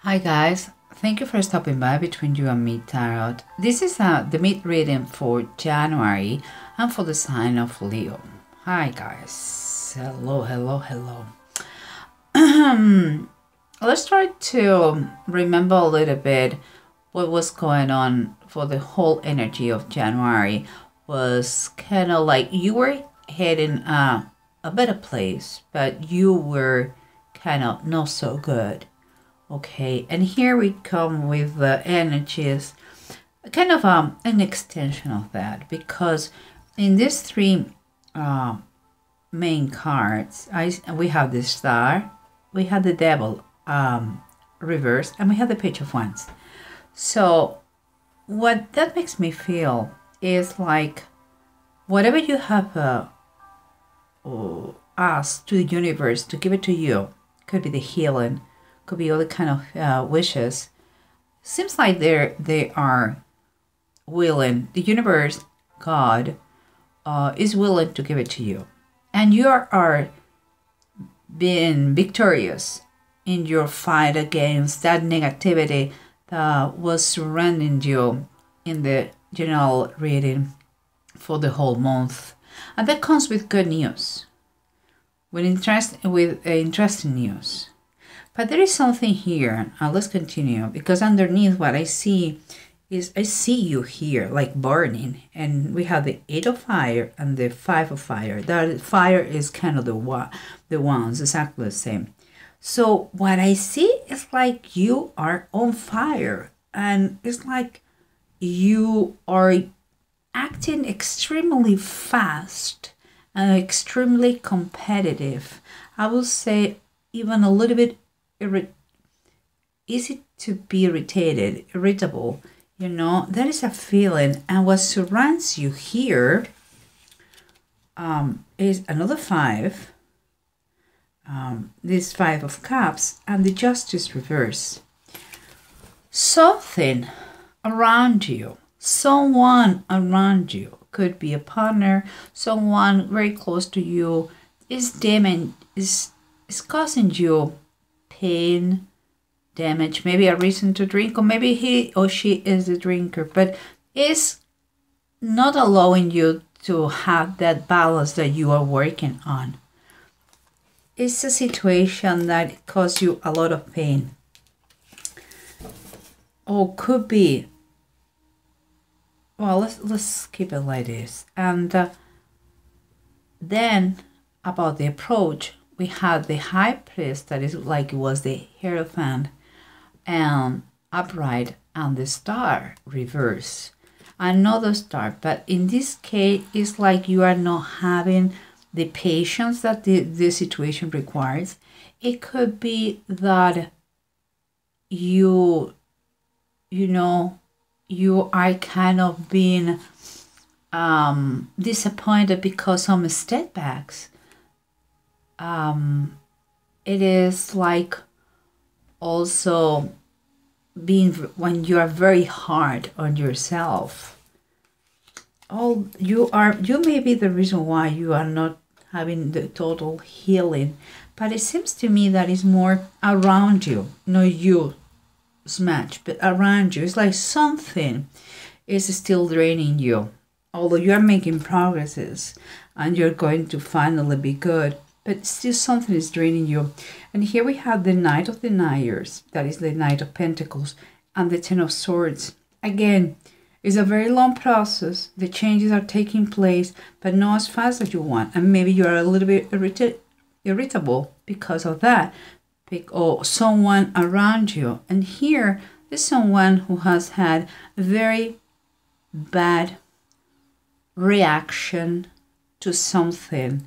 Hi guys, thank you for stopping by Between You and Me Tarot. This is the mid reading for January and for the sign of Leo. Hi guys, hello. Let's try to remember a little bit what was going on for the whole energy of January. Was kind of like you were heading a better place, but you were kind of not so good. Okay, and here we come with the energies, kind of an extension of that, because in these three main cards, we have the Star, we have the Devil reversed, and we have the Page of Wands. So what that makes me feel is like whatever you have asked to the universe to give it to you, could be the healing, could be other kind of wishes. Seems like they are willing. The universe, God, is willing to give it to you, and you are being victorious in your fight against that negativity that was surrounding you in the general reading for the whole month, and that comes with good news, with interesting news. But there is something here, let's continue, because underneath what I see is I see you here like burning, and we have the 8 of fire and the 5 of fire. That fire is kind of the wands, exactly the same. So what I see is like you are on fire, and it's like you are acting extremely fast and extremely competitive. I will say even a little bit easy to be irritable, you know. That is a feeling, and what surrounds you here is another 5, this 5 of Cups, and the Justice reverse. Something around you, someone around you, could be a partner, someone very close to you, is causing you pain, damage, maybe a reason to drink, or maybe he or she is a drinker, but is not allowing you to have that balance that you are working on. It's a situation that causes you a lot of pain, or could be, well, let's keep it like this. And then about the approach, we have the High Priest, that is like it was the Hierophant, and upright, and the Star reverse. Another Star, but in this case, it's like you are not having the patience that the situation requires. It could be that you know, you are kind of being disappointed because some setbacks. It is like also being when you are very hard on yourself. You may be the reason why you are not having the total healing, but it seems to me that it's more around you, not you smash, but around you. It's like something is still draining you, although you are making progresses and you're going to finally be good, but still something is draining you. And here we have the Knight of Deniers, that is the Knight of Pentacles, and the Ten of Swords. Again, it's a very long process. The changes are taking place, but not as fast as you want. And maybe you are a little bit irritable because of that, or someone around you. And here is someone who has had a very bad reaction to something,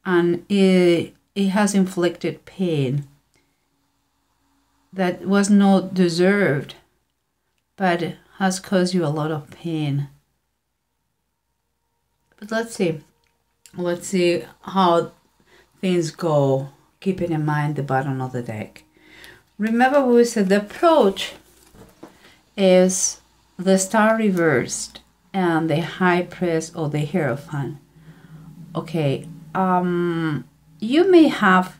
and it has inflicted pain that was not deserved, but has caused you a lot of pain. But let's see how things go, keeping in mind the bottom of the deck. Remember, we said the approach is the Star reversed and the High Priest or the Hierophant. Okay, you may have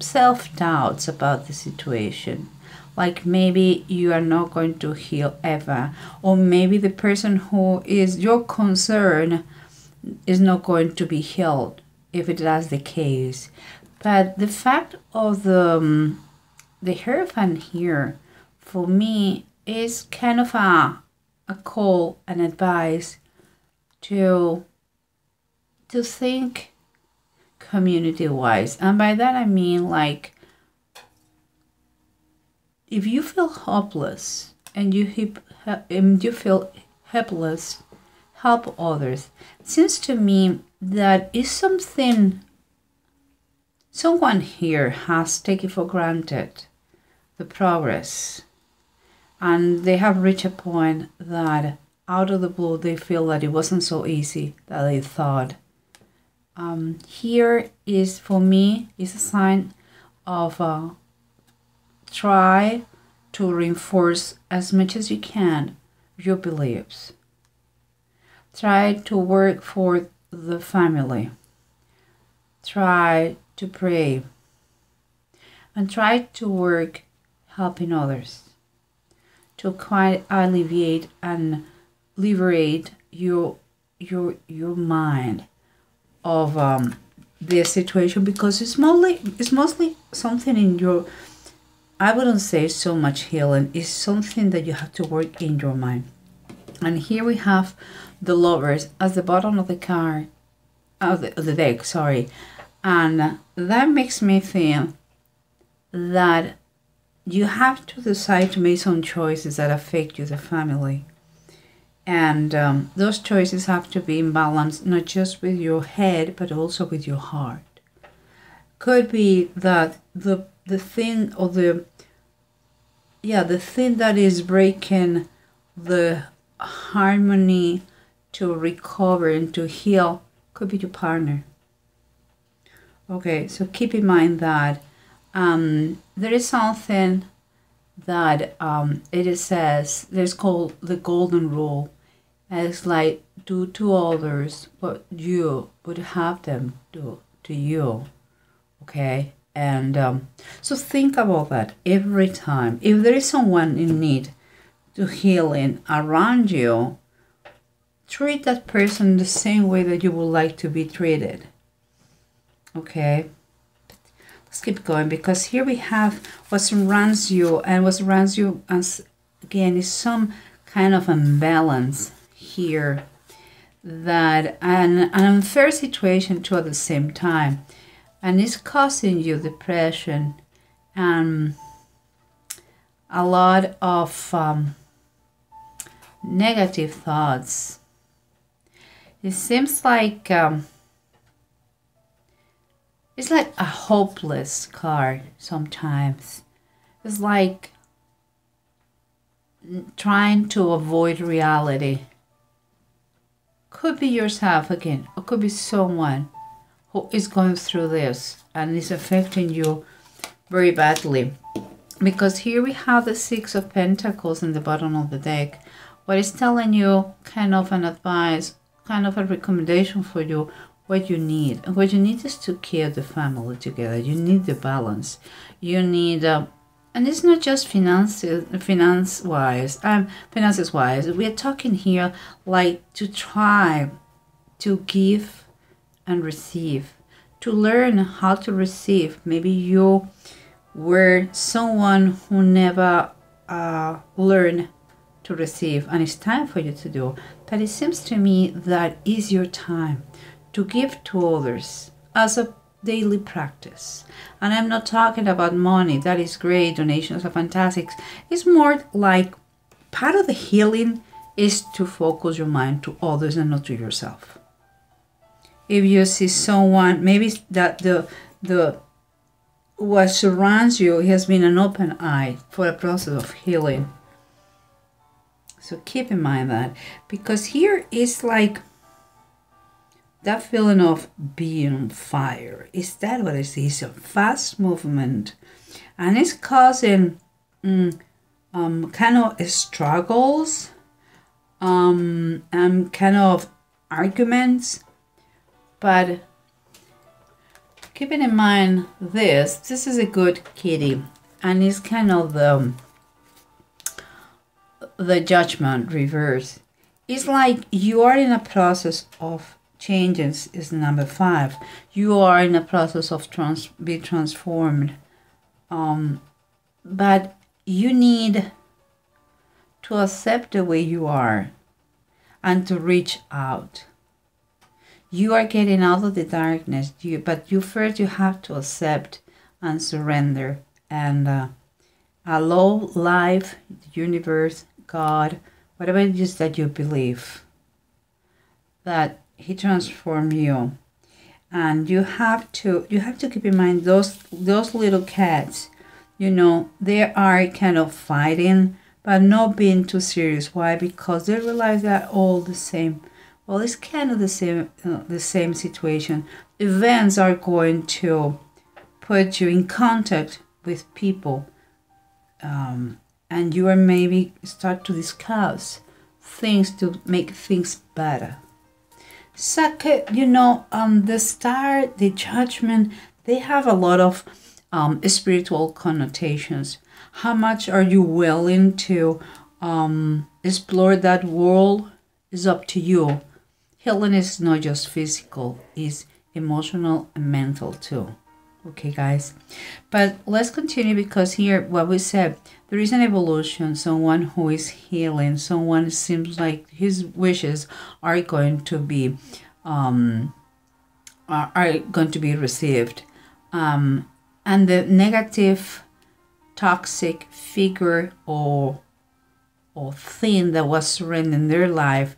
self-doubts about the situation. Like maybe you are not going to heal ever, or maybe the person who is your concern is not going to be healed if it is the case. But the fact of the Hierophant here, for me, is kind of a call, an advice to think community-wise. And by that I mean, like, if you feel hopeless and you feel helpless, help others. It seems to me that is something someone here has taken for granted, the progress, and they have reached a point that out of the blue they feel that it wasn't so easy that they thought. Here is, for me, is a sign of try to reinforce as much as you can your beliefs. Try to work for the family. Try to pray. And try to work helping others to quite alleviate and liberate your mind of this situation, because it's mostly something in your, I wouldn't say so much healing, it's something that you have to work in your mind. And here we have the Lovers at the bottom of the card, of the deck, sorry. And that makes me feel that you have to decide to make some choices that affect you, the family. And those choices have to be in balance, not just with your head, but also with your heart. Could be that the thing, or the thing that is breaking the harmony to recover and to heal could be your partner. Okay, so keep in mind that there is something that it says, there's called the golden rule. And it's like, do to others what you would have them do to you. Okay, and so think about that every time. If there is someone in need to healing around you, treat that person the same way that you would like to be treated. Okay, let's keep going, because here we have what surrounds you, and what surrounds you, as again, is some kind of imbalance here, that an unfair situation too at the same time, and it's causing you depression and a lot of negative thoughts. It seems like it's like a hopeless card sometimes. It's like trying to avoid reality. Could be yourself again, or could be someone who is going through this and is affecting you very badly. Because here we have the Six of Pentacles in the bottom of the deck. What is telling you, kind of an advice, kind of a recommendation for you, what you need. And what you need is to keep the family together. You need the balance. You need, and it's not just finances-wise. We are talking here like to try to give and receive, to learn how to receive. Maybe you were someone who never learned to receive, and it's time for you to do. But it seems to me that is your time to give to others as a daily practice. And I'm not talking about money. That is great. Donations are fantastic. It's more like part of the healing is to focus your mind to others and not to yourself. If you see someone, maybe that the what surrounds you has been an open eye for a process of healing. So keep in mind that, because here is like that feeling of being on fire. Is that what I see? It's a fast movement, and it's causing kind of struggles, and kind of arguments. But keeping in mind this is a good kitty, and it's kind of the Judgment reverse. It's like you are in a process of changes. Is number 5. You are in a process of be transformed, but you need to accept the way you are and to reach out. You are getting out of the darkness, but first you have to accept and surrender and allow life, the universe, God, whatever it is that you believe, that He transformed you. And you have to keep in mind those little cats, you know, they are kind of fighting, but not being too serious. Why? Because they realize they're all the same. Well, it's kind of the same situation. Events are going to put you in contact with people, and you are maybe start to discuss things to make things better. Second, you know, the star, the Judgment, they have a lot of spiritual connotations. How much are you willing to explore that world is up to you. Healing is not just physical, it's emotional and mental too. Okay, guys? But let's continue, because here, what we said, there is an evolution, someone who is healing, someone seems like his wishes are going to be received. And the negative, toxic figure or thing that was surrendering their life,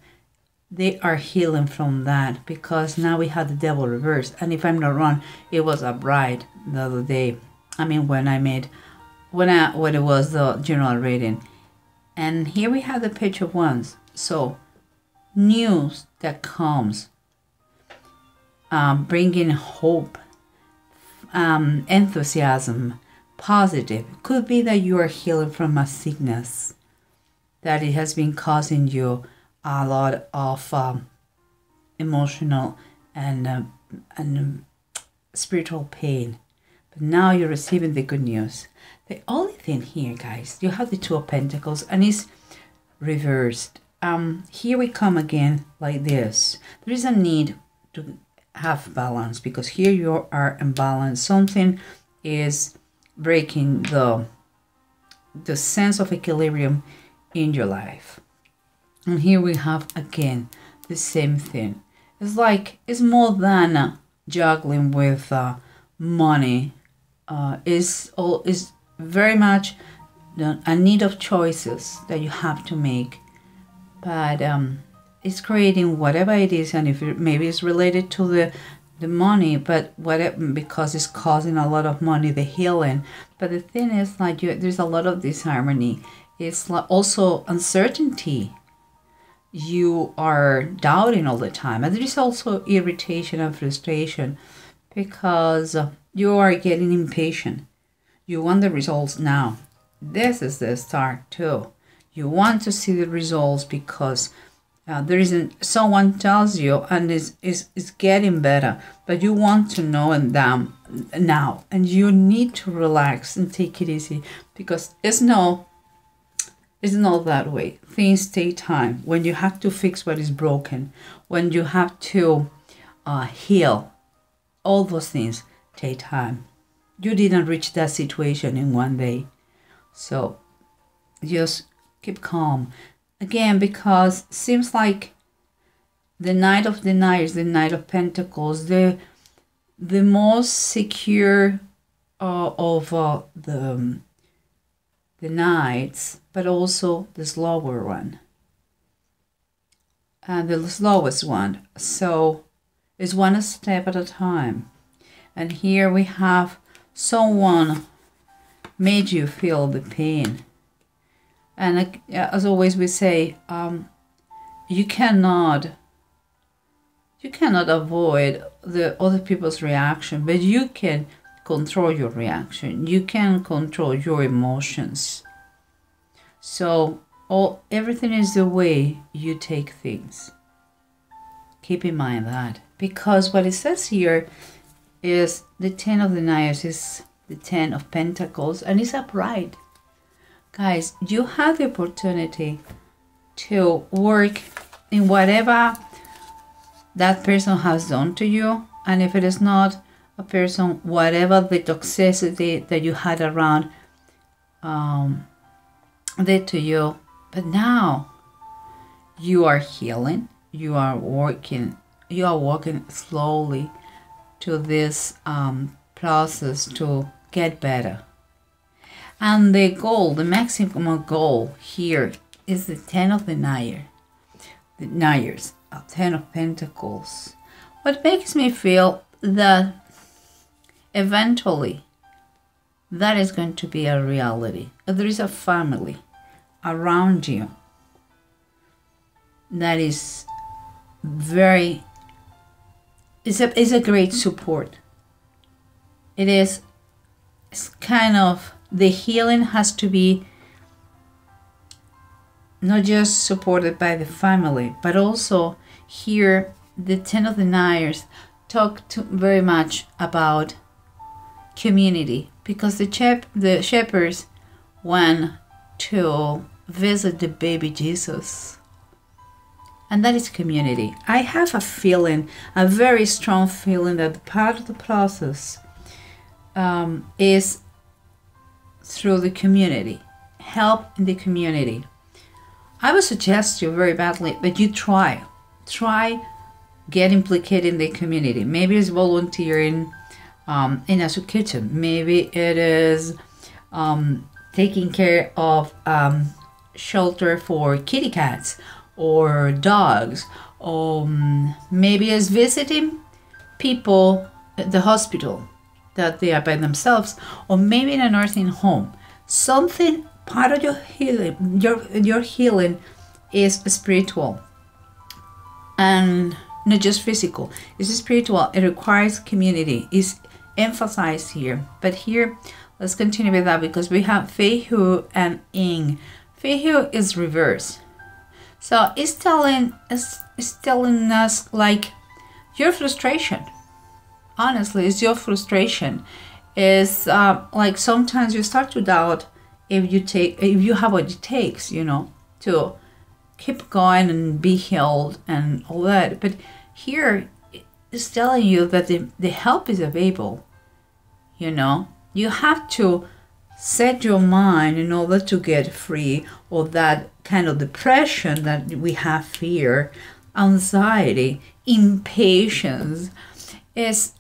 they are healing from that, because now we have the devil reversed. And if I'm not wrong, it was a bride the other day. I mean, when it was the general reading. And here we have the Page of Wands. So news that comes, bringing hope, enthusiasm, positive. Could be that you are healing from a sickness that it has been causing you a lot of emotional and spiritual pain. But now you're receiving the good news. The only thing here, guys, you have the Two of Pentacles and it's reversed. Here we come again like this. There is a need to have balance, because here you are imbalanced. Something is breaking the sense of equilibrium in your life. And here we have again the same thing. It's like it's more than juggling with money. Is very much a need of choices that you have to make. But it's creating whatever it is, and if maybe it's related to the money, but whatever, because it's causing a lot of money, the healing. But the thing is, like, there's a lot of disharmony. It's like also uncertainty. You are doubting all the time, and there is also irritation and frustration, because you are getting impatient. You want the results now. This is the start too. You want to see the results, because there isn't, someone tells you and it's getting better, but you want to know them now, and you need to relax and take it easy, because it's not that way. Things take time. When you have to fix what is broken, when you have to heal, all those things take time. You didn't reach that situation in one day. So just keep calm. Again, because it seems like the Knight of Deniers, the Knight of Pentacles, the most secure of the Knights, but also the slower one. And the slowest one. So it's one step at a time. And here we have someone made you feel the pain. And as always we say, you cannot avoid the other people's reaction, but you can control your reaction. You can control your emotions. So everything is the way you take things. Keep in mind that, because what it says here, is the Ten of Deniers, is the Ten of Pentacles, and it's upright. Guys, you have the opportunity to work in whatever that person has done to you, and if it is not a person, whatever the toxicity that you had around did to you. But now you are healing, you are walking slowly to this process to get better. And the goal, the maximum goal here is the Ten of Deniers, Ten of Pentacles. What makes me feel that eventually that is going to be a reality. There is a family around you that is very, is a great support. It's kind of, the healing has to be not just supported by the family, but also here the Ten of Deniers talk very much about community, because the shepherds went to visit the baby Jesus, and that is community. I have a feeling, a very strong feeling, that part of the process is through the community, help in the community. I would suggest you very badly that you try get implicated in the community. Maybe it's volunteering in a soup kitchen. Maybe it is taking care of shelter for kitty cats or dogs, or maybe it's visiting people at the hospital that they are by themselves, or maybe in a nursing home. Something, part of your healing, your healing is spiritual and not just physical. It's spiritual. It requires community. It's emphasized here. But here, let's continue with that, because we have Feihu and Ing. Feihu is reverse. So it's telling us like your frustration. Honestly, it's your frustration. Is like sometimes you start to doubt if you have what it takes, you know, to keep going and be healed and all that. But here it's telling you that the help is available. You know, you have to set your mind in order to get free of that kind of depression that we have here, anxiety, impatience. Is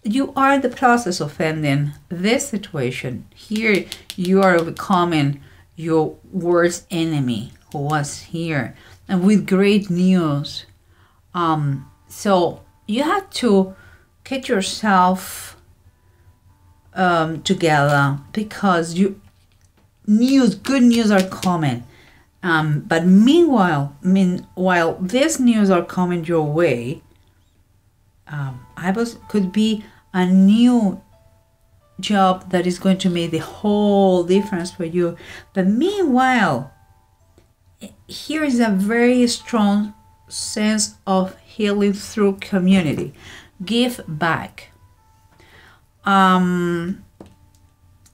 you are in the process of ending this situation. Here you are overcoming your worst enemy who was here, and with great news. So you have to get yourself together, because good news are coming. But meanwhile, while these news are coming your way, could be a new job that is going to make the whole difference for you. But meanwhile, here is a very strong sense of healing through community. Give back. You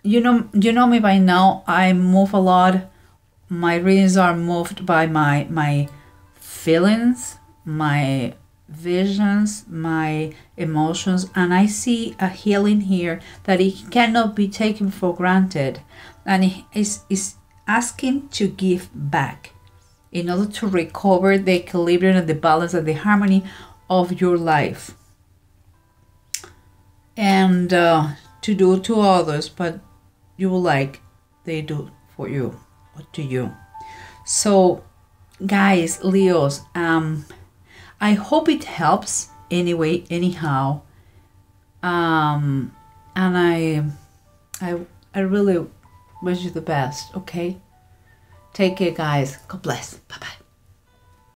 know me by now. I move a lot. My readings are moved by my feelings, my visions, my emotions, and I see a healing here that it cannot be taken for granted, and it is asking to give back in order to recover the equilibrium and the balance and the harmony of your life, and to do to others, but you will like they do for you or to you. So guys, Leos, I hope it helps anyway, anyhow. And I really wish you the best, okay? Take care, guys. God bless. Bye-bye.